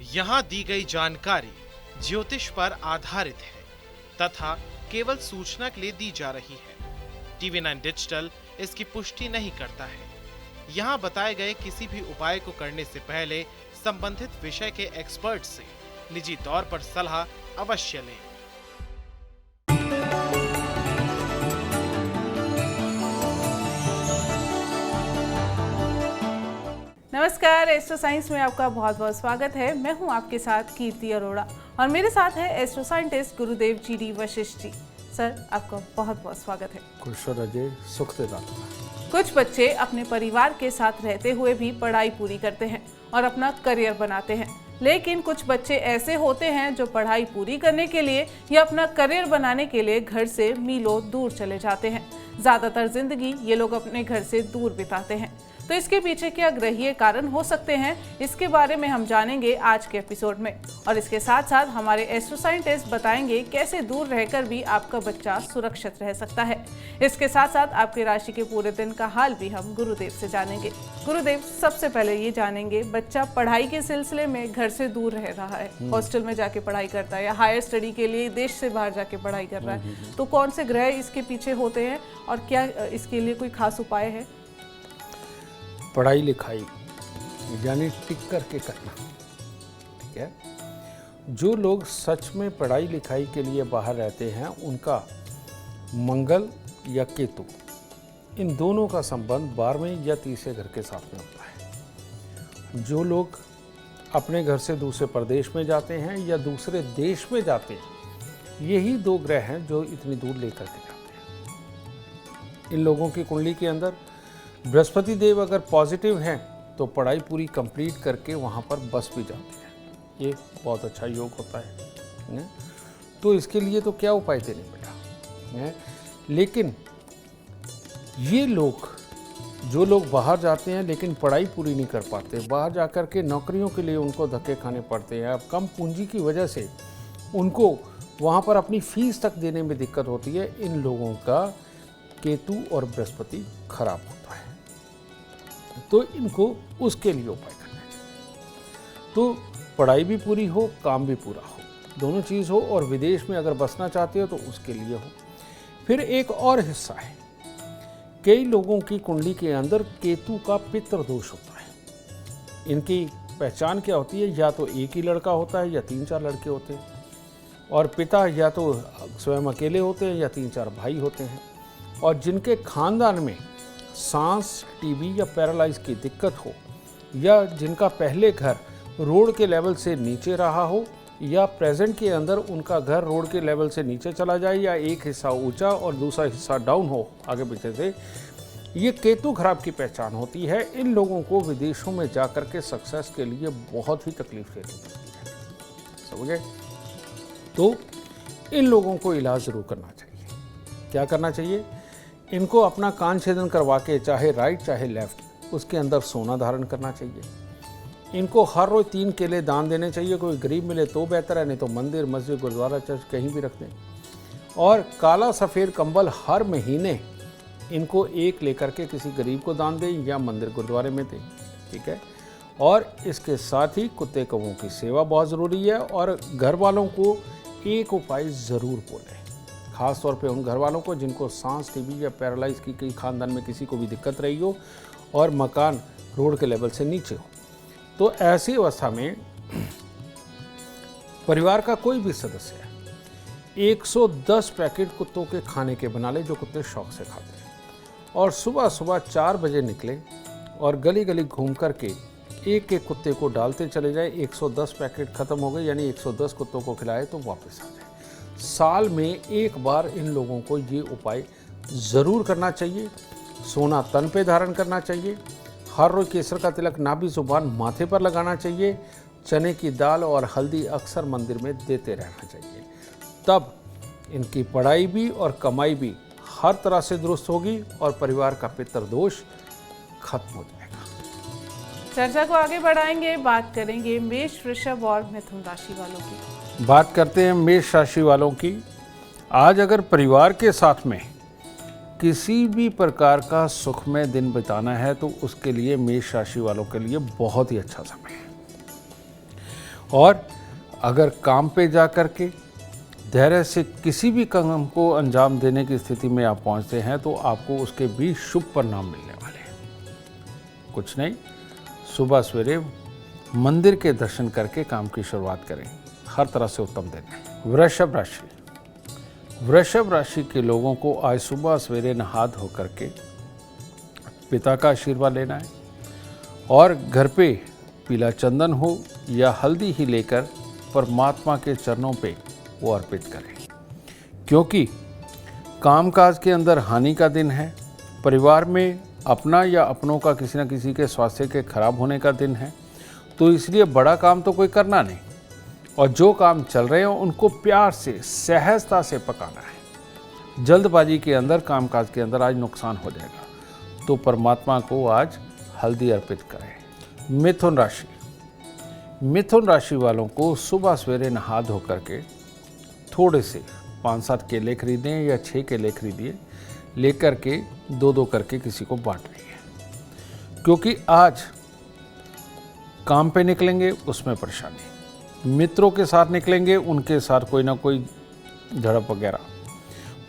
यहाँ दी गई जानकारी ज्योतिष पर आधारित है तथा केवल सूचना के लिए दी जा रही है। TV9 डिजिटल इसकी पुष्टि नहीं करता है। यहाँ बताए गए किसी भी उपाय को करने से पहले संबंधित विषय के एक्सपर्ट से निजी तौर पर सलाह अवश्य लें। नमस्कार, एस्ट्रो साइंस में आपका बहुत बहुत स्वागत है। मैं हूं आपके साथ कीर्ति अरोड़ा और मेरे साथ है एस्ट्रो साइंटिस्ट गुरुदेव जी वशिष्ठ जी। सर, आपका बहुत बहुत स्वागत है। खुश रहिए, सुख दे दाता। कुछ बच्चे अपने परिवार के साथ रहते हुए भी पढ़ाई पूरी करते हैं और अपना करियर बनाते हैं, लेकिन कुछ बच्चे ऐसे होते हैं जो पढ़ाई पूरी करने के लिए या अपना करियर बनाने के लिए घर से मीलों दूर चले जाते हैं। ज़्यादातर जिंदगी ये लोग अपने घर से दूर बिताते हैं। तो इसके पीछे क्या ग्रहीय कारण हो सकते हैं, इसके बारे में हम जानेंगे आज के एपिसोड में। और इसके साथ साथ हमारे एस्ट्रो साइंटिस्ट बताएंगे कैसे दूर रहकर भी आपका बच्चा सुरक्षित रह सकता है। इसके साथ साथ आपके राशि के पूरे दिन का हाल भी हम गुरुदेव से जानेंगे। गुरुदेव, सबसे पहले ये जानेंगे, बच्चा पढ़ाई के सिलसिले में घर से दूर रह रहा है, हॉस्टल में जाके पढ़ाई करता है या हायर स्टडी के लिए देश से बाहर जाके पढ़ाई कर रहा है, तो कौन से ग्रह इसके पीछे होते हैं और क्या इसके लिए कोई खास उपाय है? पढ़ाई लिखाई यानी टिक करके करना, ठीक है। जो लोग सच में पढ़ाई लिखाई के लिए बाहर रहते हैं, उनका मंगल या केतु, इन दोनों का संबंध 12वें या 30वें घर के साथ में होता है। जो लोग अपने घर से दूसरे प्रदेश में जाते हैं या दूसरे देश में जाते हैं, यही दो ग्रह हैं जो इतनी दूर लेकर के जाते हैं। इन लोगों की कुंडली के अंदर बृहस्पति देव अगर पॉजिटिव हैं तो पढ़ाई पूरी कंप्लीट करके वहाँ पर बस भी जाते हैं। ये बहुत अच्छा योग होता है। तो इसके लिए तो क्या उपाय देने बेटा, लेकिन ये लोग, जो लोग बाहर जाते हैं लेकिन पढ़ाई पूरी नहीं कर पाते, बाहर जाकर के नौकरियों के लिए उनको धक्के खाने पड़ते हैं। अब कम पूंजी की वजह से उनको वहाँ पर अपनी फीस तक देने में दिक्कत होती है। इन लोगों का केतु और बृहस्पति खराब होता है, तो इनको उसके लिए उपाय करना है। तो पढ़ाई भी पूरी हो, काम भी पूरा हो, दोनों चीज़ हो, और विदेश में अगर बसना चाहते हो तो उसके लिए हो। फिर एक और हिस्सा है, कई लोगों की कुंडली के अंदर केतु का पितृ दोष होता है। इनकी पहचान क्या होती है? या तो एक ही लड़का होता है या 3-4 लड़के होते हैं, और पिता या तो स्वयं अकेले होते हैं या 3-4 भाई होते हैं। और जिनके खानदान में सांस, टीबी या पैरालाइज की दिक्कत हो, या जिनका पहले घर रोड के लेवल से नीचे रहा हो, या प्रेजेंट के अंदर उनका घर रोड के लेवल से नीचे चला जाए, या एक हिस्सा ऊंचा और दूसरा हिस्सा डाउन हो आगे पीछे से, ये केतु खराब की पहचान होती है। इन लोगों को विदेशों में जाकर के सक्सेस के लिए बहुत ही तकलीफ लेनी पड़ती है, समझे? तो इन लोगों को इलाज जरूर करना चाहिए। क्या करना चाहिए? इनको अपना कान छेदन करवा के, चाहे राइट चाहे लेफ्ट, उसके अंदर सोना धारण करना चाहिए। इनको हर रोज 3 केले दान देने चाहिए। कोई गरीब मिले तो बेहतर है, नहीं तो मंदिर, मस्जिद, गुरुद्वारा, चर्च कहीं भी रख दें। और काला सफ़ेद कंबल हर महीने इनको एक लेकर के किसी गरीब को दान दें या मंदिर गुरुद्वारे में दें, ठीक है। और इसके साथ ही कुत्ते कौवों की सेवा बहुत ज़रूरी है। और घर वालों को एक उपाय ज़रूर बोलें, खास तौर पे उन घर वालों को जिनको सांस, टीबी या पैरालाइज की कई खानदान में किसी को भी दिक्कत रही हो और मकान रोड के लेवल से नीचे हो। तो ऐसी अवस्था में परिवार का कोई भी सदस्य 110 पैकेट कुत्तों के खाने के बना ले, जो कुत्ते शौक से खाते हैं, और सुबह सुबह 4 बजे निकले और गली गली घूम करके एक एक कुत्ते को डालते चले जाए। 110 पैकेट खत्म हो गए, यानी 110 कुत्तों को खिलाए तो वापस आ जाए। साल में एक बार इन लोगों को ये उपाय ज़रूर करना चाहिए। सोना तन पे धारण करना चाहिए। हर रोज केसर का तिलक नाभि जुबान माथे पर लगाना चाहिए। चने की दाल और हल्दी अक्सर मंदिर में देते रहना चाहिए। तब इनकी पढ़ाई भी और कमाई भी हर तरह से दुरुस्त होगी और परिवार का पितृ दोष खत्म हो जाएगा। चर्चा को आगे बढ़ाएंगे, बात करेंगे मेष, वृषभ और मिथुन राशि वालों की। बात करते हैं मेष राशि वालों की। आज अगर परिवार के साथ में किसी भी प्रकार का सुखमय दिन बिताना है तो उसके लिए मेष राशि वालों के लिए बहुत ही अच्छा समय है। और अगर काम पे जा कर के धैर्य से किसी भी काम को अंजाम देने की स्थिति में आप पहुंचते हैं तो आपको उसके भी शुभ परिणाम मिलने वाले हैं। कुछ नहीं, सुबह सवेरे मंदिर के दर्शन करके काम की शुरुआत करें, हर तरह से उत्तम दिन है। वृषभ राशि के लोगों को आज सुबह सवेरे नहा धो करके पिता का आशीर्वाद लेना है और घर पे पीला चंदन हो या हल्दी ही लेकर परमात्मा के चरणों पे वो अर्पित करें, क्योंकि कामकाज के अंदर हानि का दिन है। परिवार में अपना या अपनों का किसी न किसी के स्वास्थ्य के खराब होने का दिन है, तो इसलिए बड़ा काम तो कोई करना नहीं और जो काम चल रहे हो उनको प्यार से सहजता से पकाना है। जल्दबाजी के अंदर कामकाज के अंदर आज नुकसान हो जाएगा, तो परमात्मा को आज हल्दी अर्पित करें। मिथुन राशि वालों को सुबह सवेरे नहा धो करके थोड़े से 5-7 केले खरीदें या 6 केले खरीदिए, लेकर के 2-2 करके किसी को बांटनी है, क्योंकि आज काम पे निकलेंगे उसमें परेशानी, मित्रों के साथ निकलेंगे उनके साथ कोई ना कोई झड़प वगैरह,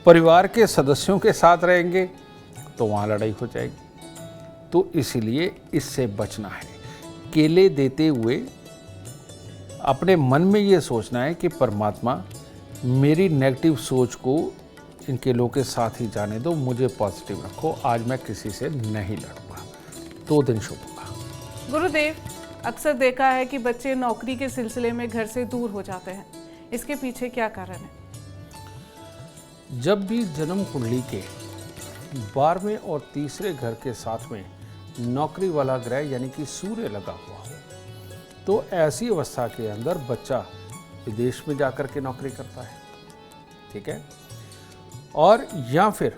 परिवार के सदस्यों के साथ रहेंगे तो वहाँ लड़ाई हो जाएगी, तो इसीलिए इससे बचना है। केले देते हुए अपने मन में ये सोचना है कि परमात्मा मेरी नेगेटिव सोच को इन केलों के साथ ही जाने दो, मुझे पॉजिटिव रखो, आज मैं किसी से नहीं लड़ूंगा, तो दिन शुभ होगा। गुरुदेव, अक्सर देखा है कि बच्चे नौकरी के सिलसिले में घर से दूर हो जाते हैं, इसके पीछे क्या कारण है? जब भी जन्म कुंडली के 12वें और तीसरे घर के साथ में नौकरी वाला ग्रह यानी कि सूर्य लगा हुआ हो, तो ऐसी अवस्था के अंदर बच्चा विदेश में जाकर के नौकरी करता है, ठीक है, और या फिर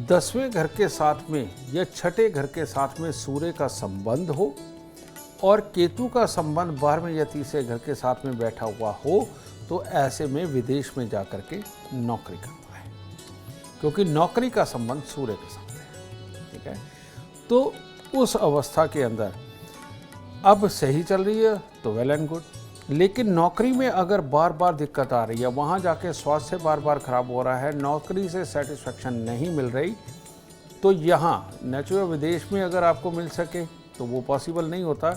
10वें घर के साथ में या छठे घर के साथ में सूर्य का संबंध हो और केतु का संबंध 12वें या तीसरे घर के साथ में बैठा हुआ हो, तो ऐसे में विदेश में जाकर के नौकरी करता है, क्योंकि नौकरी का संबंध सूर्य के साथ है, ठीक है। तो उस अवस्था के अंदर अब सही चल रही है तो वेल एंड गुड, लेकिन नौकरी में अगर बार बार दिक्कत आ रही है, वहाँ जाके स्वास्थ्य बार बार खराब हो रहा है, नौकरी से सेटिस्फेक्शन नहीं मिल रही, तो यहाँ नेचुरल विदेश में अगर आपको मिल सके तो वो पॉसिबल नहीं होता।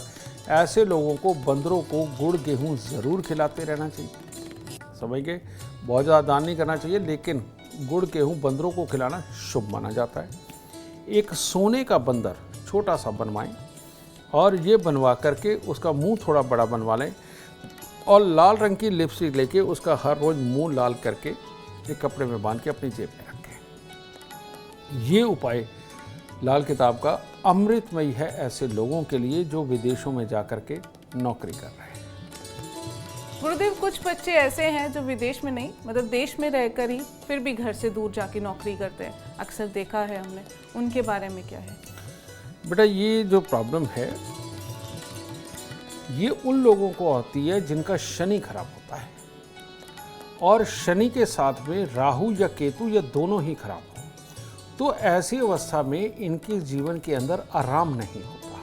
ऐसे लोगों को बंदरों को गुड़ गेहूँ ज़रूर खिलाते रहना चाहिए, समझ गए, बहुत ज़्यादा दान नहीं करना चाहिए, लेकिन गुड़ गेहूँ बंदरों को खिलाना शुभ माना जाता है। एक सोने का बंदर छोटा सा बनवाएं और ये बनवा करके उसका मुंह थोड़ा बड़ा बनवा लें और लाल रंग की लिपस्टिक लेके उसका हर रोज़ मुंह लाल करके एक कपड़े में बांध के अपनी जेब में रखें। ये उपाय लाल किताब का अमृतमयी है ऐसे लोगों के लिए जो विदेशों में जाकर के नौकरी कर रहे हैं। गुरुदेव, कुछ बच्चे ऐसे हैं जो विदेश में नहीं, मतलब देश में रहकर ही फिर भी घर से दूर जाके नौकरी करते हैं, अक्सर देखा है हमने, उनके बारे में क्या है? बेटा, ये जो प्रॉब्लम है ये उन लोगों को आती है जिनका शनि खराब होता है और शनि के साथ में राहु या केतु या दोनों ही खराब हो, तो ऐसी अवस्था में इनके जीवन के अंदर आराम नहीं होता।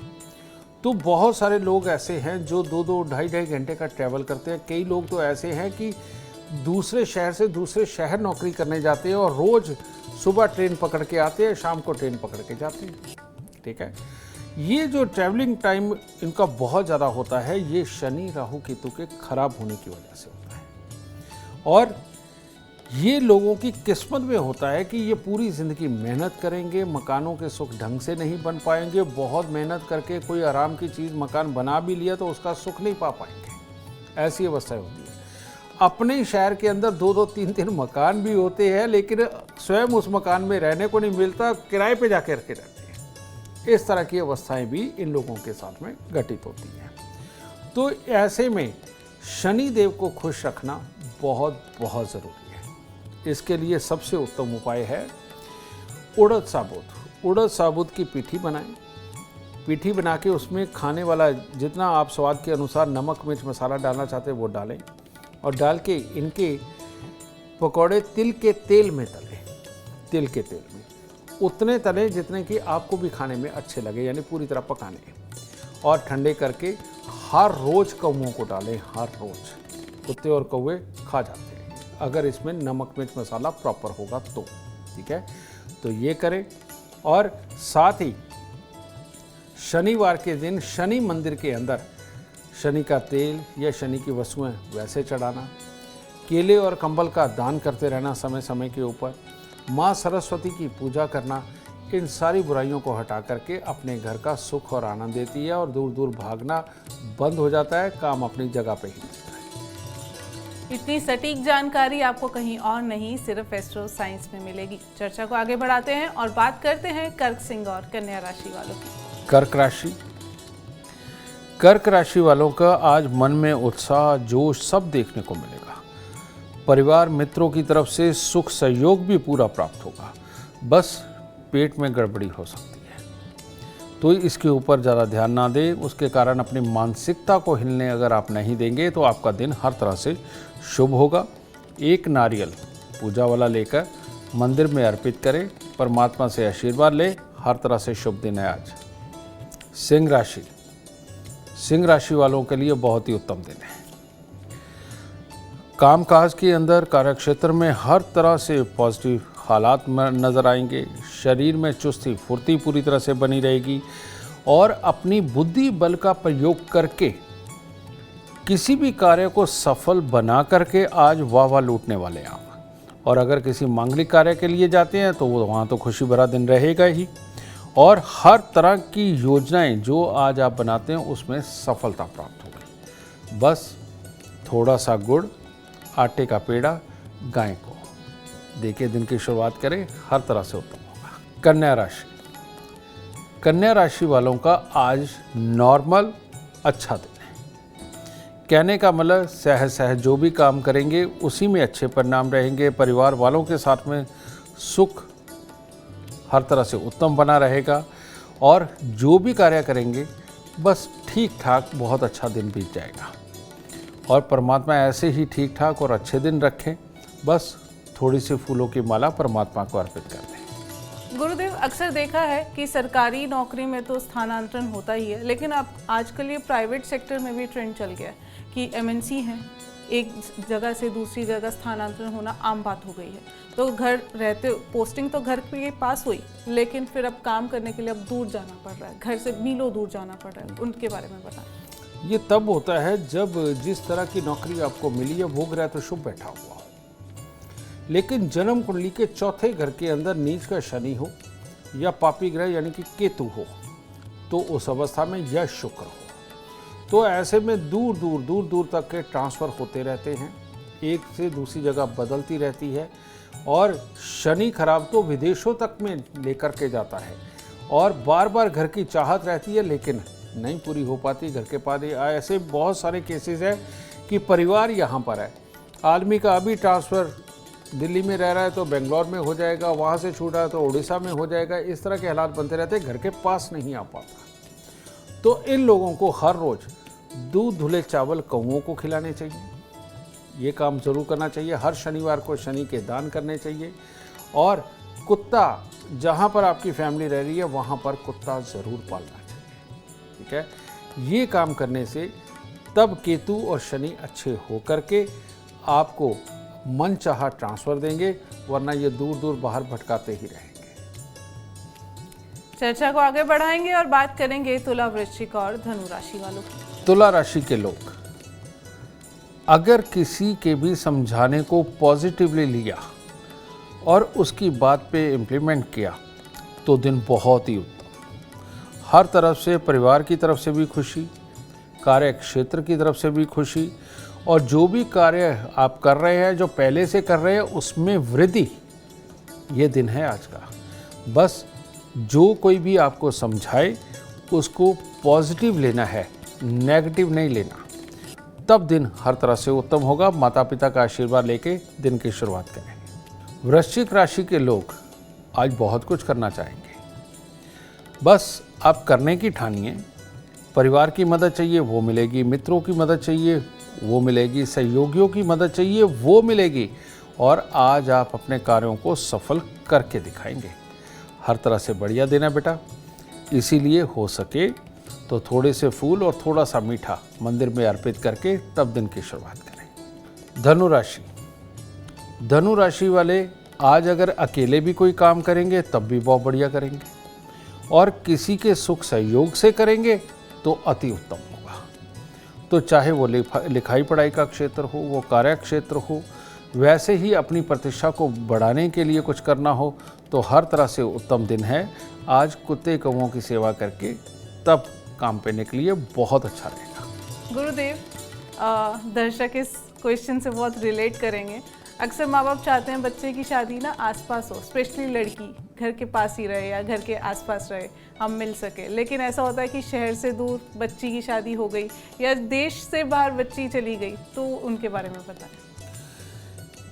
तो बहुत सारे लोग ऐसे हैं जो 2-2, ढाई घंटे का ट्रैवल करते हैं। कई लोग तो ऐसे हैं कि दूसरे शहर से दूसरे शहर नौकरी करने जाते हैं और रोज़ सुबह ट्रेन पकड़ के आते हैं, शाम को ट्रेन पकड़ के जाते हैं, ठीक है। ये जो ट्रैवलिंग टाइम इनका बहुत ज़्यादा होता है, ये शनि राहु केतु के खराब होने की वजह से होता है। और ये लोगों की किस्मत में होता है कि ये पूरी ज़िंदगी मेहनत करेंगे, मकानों के सुख ढंग से नहीं बन पाएंगे, बहुत मेहनत करके कोई आराम की चीज़ मकान बना भी लिया तो उसका सुख नहीं पा पाएंगे, ऐसी अवस्था होती है। अपने शहर के अंदर 2-2, 3-3 मकान भी होते हैं, लेकिन स्वयं उस मकान में रहने को नहीं मिलता, किराए पे जाके रखे रहते हैं। इस तरह की अवस्थाएं भी इन लोगों के साथ में घटित होती हैं। तो ऐसे में शनि देव को खुश रखना बहुत बहुत ज़रूरी है। इसके लिए सबसे उत्तम उपाय है उड़द साबुत। उड़द साबुत की पीठी बनाएं। पीठी बना के उसमें खाने वाला जितना आप स्वाद के अनुसार नमक मिर्च मसाला डालना चाहते हैं वो डालें और डाल के इनके पकौड़े तिल के तेल में तलें। तिल के तेल में उतने तलें जितने कि आपको भी खाने में अच्छे लगे, यानी पूरी तरह पकाने, और ठंडे करके हर रोज कौओं को डालें, हर रोज। कुत्ते और कौवे खा जाते हैं अगर इसमें नमक मिर्च मसाला प्रॉपर होगा तो, ठीक है। तो ये करें। और साथ ही शनिवार के दिन शनि मंदिर के अंदर शनि का तेल या शनि की वस्तुएं वैसे चढ़ाना, केले और कंबल का दान करते रहना समय समय के ऊपर, माँ सरस्वती की पूजा करना, इन सारी बुराइयों को हटा करके अपने घर का सुख और आनंद देती है और दूर दूर भागना बंद हो जाता है, काम अपनी जगह पे ही मिलता है। इतनी सटीक जानकारी आपको कहीं और नहीं, सिर्फ एस्ट्रो साइंस में मिलेगी। चर्चा को आगे बढ़ाते हैं और बात करते हैं कर्क सिंह और कन्या राशि वालों की। कर्क राशि वालों का आज मन में उत्साह जोश सब देखने को मिलेगा। परिवार मित्रों की तरफ से सुख सहयोग भी पूरा प्राप्त होगा, बस पेट में गड़बड़ी हो सकती है तो इसके ऊपर ज़्यादा ध्यान ना दें। उसके कारण अपनी मानसिकता को हिलने अगर आप नहीं देंगे तो आपका दिन हर तरह से शुभ होगा। एक नारियल पूजा वाला लेकर मंदिर में अर्पित करें, परमात्मा से आशीर्वाद लें, हर तरह से शुभ दिन है आज। सिंह राशि वालों के लिए बहुत ही उत्तम दिन है। कामकाज के अंदर कार्यक्षेत्र में हर तरह से पॉजिटिव हालात नज़र आएंगे। शरीर में चुस्ती फुर्ती पूरी तरह से बनी रहेगी और अपनी बुद्धि बल का प्रयोग करके किसी भी कार्य को सफल बना करके आज वाह लूटने वाले आप। और अगर किसी मांगलिक कार्य के लिए जाते हैं तो वो वहाँ तो खुशी भरा दिन रहेगा ही। और हर तरह की योजनाएं जो आज आप बनाते हैं उसमें सफलता प्राप्त होगी। बस थोड़ा सा गुड़, आटे का पेड़ा गाय को देके दिन की शुरुआत करें, हर तरह से उत्तम होगा। कन्या राशि वालों का आज नॉर्मल अच्छा दिन है। कहने का मतलब सहज जो भी काम करेंगे उसी में अच्छे परिणाम रहेंगे। परिवार वालों के साथ में सुख हर तरह से उत्तम बना रहेगा और जो भी कार्य करेंगे बस ठीक ठाक बहुत अच्छा दिन बीत जाएगा। और परमात्मा ऐसे ही ठीक ठाक और अच्छे दिन रखें, बस थोड़ी सी फूलों की माला परमात्मा को अर्पित कर दें। गुरुदेव, अक्सर देखा है कि सरकारी नौकरी में तो स्थानांतरण होता ही है, लेकिन अब आजकल ये प्राइवेट सेक्टर में भी ट्रेंड चल गया है कि एमएनसी हैं, एक जगह से दूसरी जगह स्थानांतरण होना आम बात हो गई है। तो घर रहते पोस्टिंग तो घर के पास हुई, लेकिन फिर अब काम करने के लिए अब दूर जाना पड़ रहा है, घर से मीलों दूर जाना पड़ रहा है। उनके बारे में बताएं। ये तब होता है जब जिस तरह की नौकरी आपको मिली है भोग रहा है तो शुभ बैठा हुआ हो, लेकिन जन्म कुंडली के चौथे घर के अंदर नीच का शनि हो या पापी ग्रह यानी कि केतु हो तो उस अवस्था में यह शुक्र हो, तो ऐसे में दूर तक के ट्रांसफ़र होते रहते हैं, एक से दूसरी जगह बदलती रहती है। और शनि खराब तो विदेशों तक में लेकर के जाता है और बार बार घर की चाहत रहती है लेकिन नहीं पूरी हो पाती। घर के पास ऐसे बहुत सारे केसेस हैं कि परिवार यहाँ पर है, आदमी का अभी ट्रांसफ़र दिल्ली में रह रहा है तो बेंगलोर में हो जाएगा, वहाँ से छूटा है तो उड़ीसा में हो जाएगा। इस तरह के हालात बनते रहते हैं, घर के पास नहीं आ पाता। तो इन लोगों को हर रोज़ दूध धुले चावल कौओं को खिलाने चाहिए, ये काम ज़रूर करना चाहिए। हर शनिवार को शनि के दान करने चाहिए। और कुत्ता जहाँ पर आपकी फैमिली रह रही है वहाँ पर कुत्ता ज़रूर पालना चाहिए, ठीक है। ये काम करने से तब केतु और शनि अच्छे होकर के आपको मन चाहा ट्रांसफ़र देंगे, वरना ये दूर बाहर भटकाते ही रहेंगे। चर्चा को आगे बढ़ाएंगे और बात करेंगे तुला, वृश्चिक और धनु राशि वालों की। तुला राशि के लोग अगर किसी के भी समझाने को पॉजिटिवली लिया और उसकी बात पे इम्प्लीमेंट किया तो दिन बहुत ही उत्तम। हर तरफ से, परिवार की तरफ से भी खुशी, कार्य क्षेत्र की तरफ से भी खुशी, और जो भी कार्य आप कर रहे हैं, जो पहले से कर रहे हैं, उसमें वृद्धि, ये दिन है आज का। बस जो कोई भी आपको समझाए उसको पॉजिटिव लेना है, नेगेटिव नहीं लेना, तब दिन हर तरह से उत्तम होगा। माता पिता का आशीर्वाद लेके दिन की शुरुआत करें। वृश्चिक राशि के लोग आज बहुत कुछ करना चाहेंगे, बस आप करने की ठानिए। परिवार की मदद चाहिए वो मिलेगी, मित्रों की मदद चाहिए वो मिलेगी, सहयोगियों की मदद चाहिए वो मिलेगी, और आज आप अपने कार्यों को सफल करके दिखाएंगे। हर तरह से बढ़िया दिन है बेटा, इसीलिए हो सके तो थोड़े से फूल और थोड़ा सा मीठा मंदिर में अर्पित करके तब दिन की शुरुआत करें। धनु राशि, धनु राशि वाले आज अगर अकेले भी कोई काम करेंगे तब भी बहुत बढ़िया करेंगे, और किसी के सुख सहयोग से करेंगे तो अति उत्तम होगा। तो चाहे वो लिखाई पढ़ाई का क्षेत्र हो, वो कार्य क्षेत्र हो, वैसे ही अपनी प्रतिष्ठा को बढ़ाने के लिए कुछ करना हो तो हर तरह से उत्तम दिन है। आज कुत्ते कौवों की सेवा करके तब काम पे निकलिए, बहुत अच्छा रहेगा। गुरुदेव, दर्शक इस क्वेश्चन से बहुत रिलेट करेंगे। अक्सर माँ बाप चाहते हैं बच्चे की शादी ना आसपास हो, स्पेशली लड़की घर के पास ही रहे या घर के आसपास रहे, हम मिल सके। लेकिन ऐसा होता है कि शहर से दूर बच्ची की शादी हो गई या देश से बाहर बच्ची चली गई, तो उनके बारे में बताएं।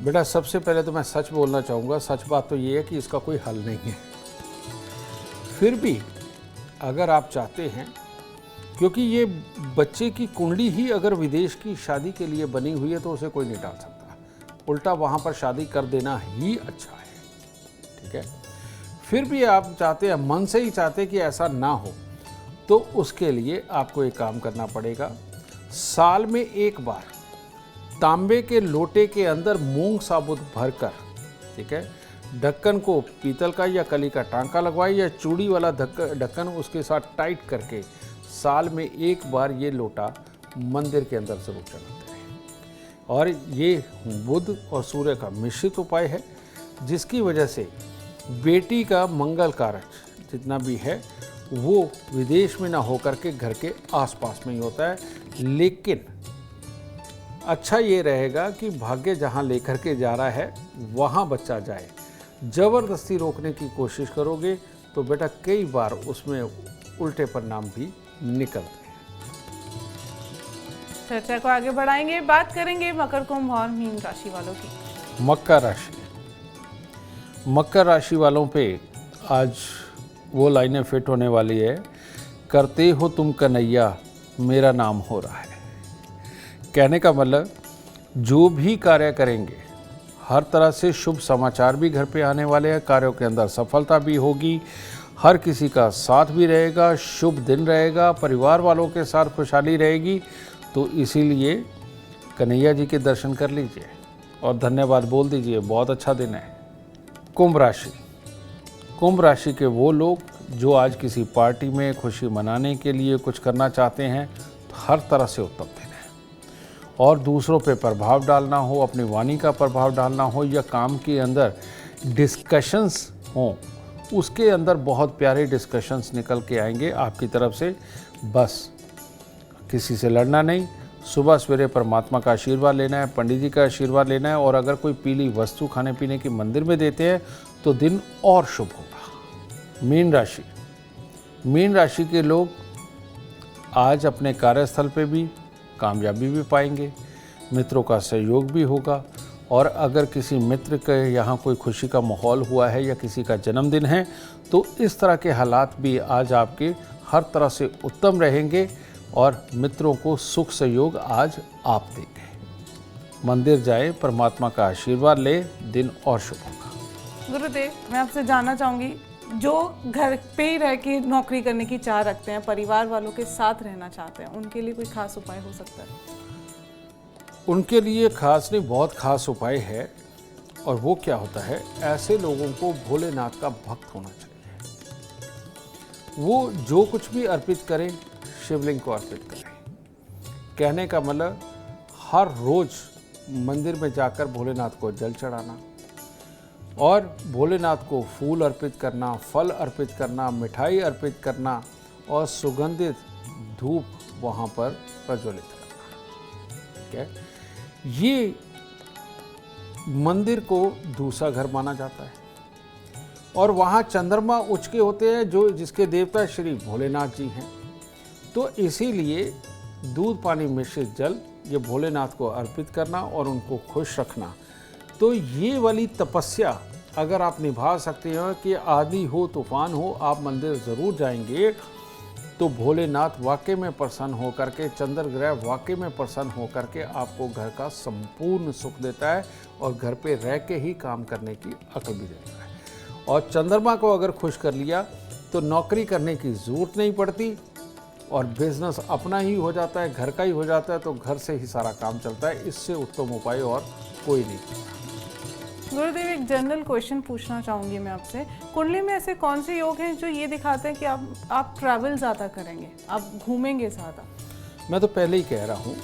बेटा, सबसे पहले तो मैं सच बोलना चाहूँगा। सच बात तो ये है कि इसका कोई हल नहीं है। फिर भी अगर आप चाहते हैं, क्योंकि ये बच्चे की कुंडली ही अगर विदेश की शादी के लिए बनी हुई है तो उसे कोई नहीं टाल सकता, उल्टा वहाँ पर शादी कर देना ही अच्छा है, ठीक है। फिर भी आप चाहते हैं, मन से ही चाहते कि ऐसा ना हो, तो उसके लिए आपको एक काम करना पड़ेगा। साल में एक बार तांबे के लोटे के अंदर मूंग साबुत भरकर, ठीक है, ढक्कन को पीतल का या कली का टांका लगवाए या चूड़ी वाला ढक्कन उसके साथ टाइट करके साल में एक बार ये लोटा मंदिर के अंदर जरूर चढ़ाते हैं। और ये बुध और सूर्य का मिश्रित उपाय है, जिसकी वजह से बेटी का मंगल कारज जितना भी है वो विदेश में ना होकर के घर के आसपास में ही होता है। लेकिन अच्छा ये रहेगा कि भाग्य जहाँ लेकर के जा रहा है वहाँ बच्चा जाए। ज़बरदस्ती रोकने की कोशिश करोगे तो बेटा कई बार उसमें उल्टे परिणाम भी निकलते हैं। चर्चा को आगे बढ़ाएंगे, बात करेंगे मकर, कुंभ और मीन राशि वालों की। मकर राशि, मकर राशि वालों पे आज वो लाइनें फिट होने वाली है। करते हो तुम कन्हैया, मेरा नाम हो रहा है। कहने का मतलब, जो भी कार्य करेंगे हर तरह से शुभ समाचार भी घर पे आने वाले हैं, कार्यों के अंदर सफलता भी होगी, हर किसी का साथ भी रहेगा, शुभ दिन रहेगा, परिवार वालों के साथ खुशहाली रहेगी। तो इसीलिए कन्हैया जी के दर्शन कर लीजिए और धन्यवाद बोल दीजिए, बहुत अच्छा दिन है। कुंभ राशि, कुंभ राशि के वो लोग जो आज किसी पार्टी में खुशी मनाने के लिए कुछ करना चाहते हैं, तो हर तरह से उत्तम दिन है। और दूसरों पे प्रभाव डालना हो, अपनी वाणी का प्रभाव डालना हो, या काम के अंदर डिस्कशंस हों, उसके अंदर बहुत प्यारे डिस्कशंस निकल के आएंगे आपकी तरफ से। बस किसी से लड़ना नहीं, सुबह सवेरे परमात्मा का आशीर्वाद लेना है, पंडित जी का आशीर्वाद लेना है, और अगर कोई पीली वस्तु खाने पीने की मंदिर में देते हैं तो दिन और शुभ होगा। मीन राशि, मीन राशि के लोग आज अपने कार्यस्थल पे भी कामयाबी भी पाएंगे, मित्रों का सहयोग भी होगा, और अगर किसी मित्र के यहाँ कोई खुशी का माहौल हुआ है या किसी का जन्मदिन है तो इस तरह के हालात भी आज आपके हर तरह से उत्तम रहेंगे, और मित्रों को सुख सहयोग आज आप देंगे। मंदिर जाए, परमात्मा का आशीर्वाद ले, दिन और शुभ होगा। गुरुदेव, मैं आपसे जानना चाहूँगी, जो घर पे ही रह के नौकरी करने की चाह रखते हैं, परिवार वालों के साथ रहना चाहते हैं, उनके लिए कोई खास उपाय हो सकता है? उनके लिए खास नहीं, बहुत खास उपाय है। और वो क्या होता है, ऐसे लोगों को भोलेनाथ का भक्त होना चाहिए। वो जो कुछ भी अर्पित करें, शिवलिंग को अर्पित करें। कहने का मतलब, हर रोज मंदिर में जाकर भोलेनाथ को जल चढ़ाना और भोलेनाथ को फूल अर्पित करना, फल अर्पित करना, मिठाई अर्पित करना और सुगंधित धूप वहाँ पर प्रज्वलित करना, ठीक है। ये मंदिर को दूसरा घर माना जाता है, और वहाँ चंद्रमा उचके होते हैं जो जिसके देवता श्री भोलेनाथ जी हैं। तो इसीलिए दूध पानी मिश्रित जल ये भोलेनाथ को अर्पित करना और उनको खुश रखना, तो ये वाली तपस्या अगर आप निभा सकते हैं कि आंधी हो तूफान हो, आप मंदिर ज़रूर जाएंगे तो भोलेनाथ वाकई में प्रसन्न होकर के, चंद्र ग्रह वाकई में प्रसन्न होकर के आपको घर का संपूर्ण सुख देता है और घर पे रह के ही काम करने की अक्ल भी देता है। और चंद्रमा को अगर खुश कर लिया तो नौकरी करने की ज़रूरत नहीं पड़ती, और बिजनेस अपना ही हो जाता है, घर का ही हो जाता है, तो घर से ही सारा काम चलता है। इससे उत्तम उपाय और कोई नहीं। गुरुदेव, एक जनरल क्वेश्चन पूछना चाहूँगी मैं आपसे। कुंडली में ऐसे कौन से योग हैं जो ये दिखाते हैं कि आप ट्रैवल ज़्यादा करेंगे, आप घूमेंगे ज़्यादा? मैं तो पहले ही कह रहा हूँ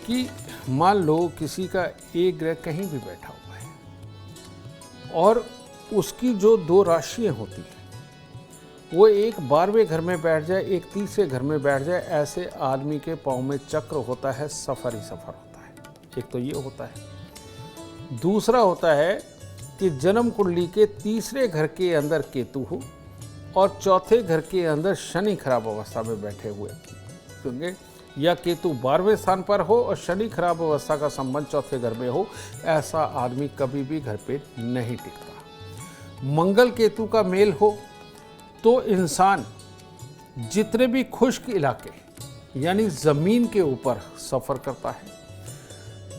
कि मान लो किसी का एक ग्रह कहीं भी बैठा हुआ है और उसकी जो 2 राशियाँ होती हैं वो एक 12वें घर में बैठ जाए, एक 30वें घर में बैठ जाए, ऐसे आदमी के पाँव में चक्र होता है, सफ़र ही सफ़र होता है। एक तो ये होता है। दूसरा होता है कि जन्म कुंडली के 3रे घर के अंदर केतु हो और 4थे घर के अंदर शनि खराब अवस्था में बैठे हुए होंगे, या केतु 12वें स्थान पर हो और शनि खराब अवस्था का संबंध 4थे घर में हो, ऐसा आदमी कभी भी घर पे नहीं टिकता। मंगल केतु का मेल हो तो इंसान जितने भी खुश्क इलाके यानी ज़मीन के ऊपर सफ़र करता है।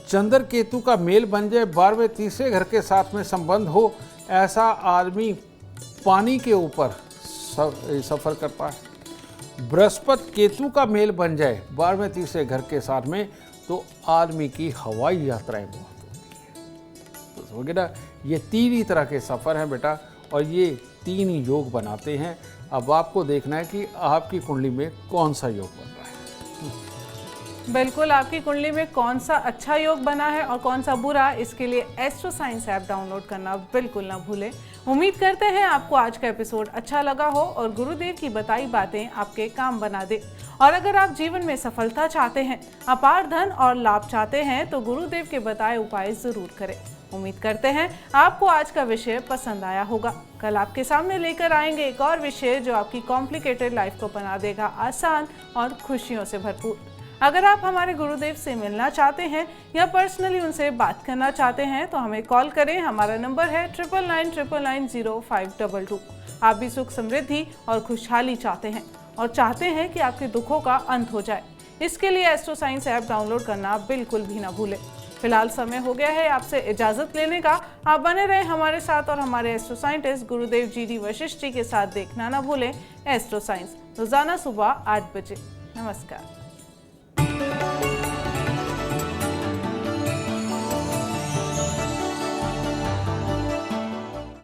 चंद्र केतु का मेल बन जाए, 12वें 3रे घर के साथ में संबंध हो, ऐसा आदमी पानी के ऊपर सफ़र करता है। बृहस्पति केतु का मेल बन जाए 12वें 3रे घर के साथ में, तो आदमी की हवाई यात्राएं बहुत होती हैं। तो समझ गए ना, ये 3 ही तरह के सफ़र हैं बेटा, और ये 3 ही योग बनाते हैं। अब आपको देखना है कि आपकी कुंडली में कौन सा योग बन रहा है। बिल्कुल, आपकी कुंडली में कौन सा अच्छा योग बना है और कौन सा बुरा, इसके लिए एस्ट्रो साइंस ऐप डाउनलोड करना बिल्कुल ना भूलें। उम्मीद करते हैं आपको आज का एपिसोड अच्छा लगा हो और गुरुदेव की बताई बातें आपके काम बना दे। और अगर आप जीवन में सफलता चाहते हैं, अपार धन और लाभ चाहते हैं, तो गुरुदेव के बताए उपाय जरूर करें। उम्मीद करते हैं आपको आज का विषय पसंद आया होगा। कल आपके सामने लेकर आएंगे एक और विषय जो आपकी कॉम्प्लिकेटेड लाइफ को बना देगा आसान और खुशियों से भरपूर। अगर आप हमारे गुरुदेव से मिलना चाहते हैं या पर्सनली उनसे बात करना चाहते हैं तो हमें कॉल करें। हमारा नंबर है 9999900522। आप भी सुख समृद्धि और खुशहाली चाहते हैं और चाहते हैं कि आपके दुखों का अंत हो जाए, इसके लिए एस्ट्रो साइंस ऐप डाउनलोड करना बिल्कुल भी ना भूलें। फिलहाल समय हो गया है आपसे इजाजत लेने का। आप बने रहें हमारे साथ और हमारे एस्ट्रो साइंटिस्ट गुरुदेव GD वशिष्ठ जी के साथ देखना ना भूलें एस्ट्रो साइंस, रोजाना सुबह 8 बजे। नमस्कार।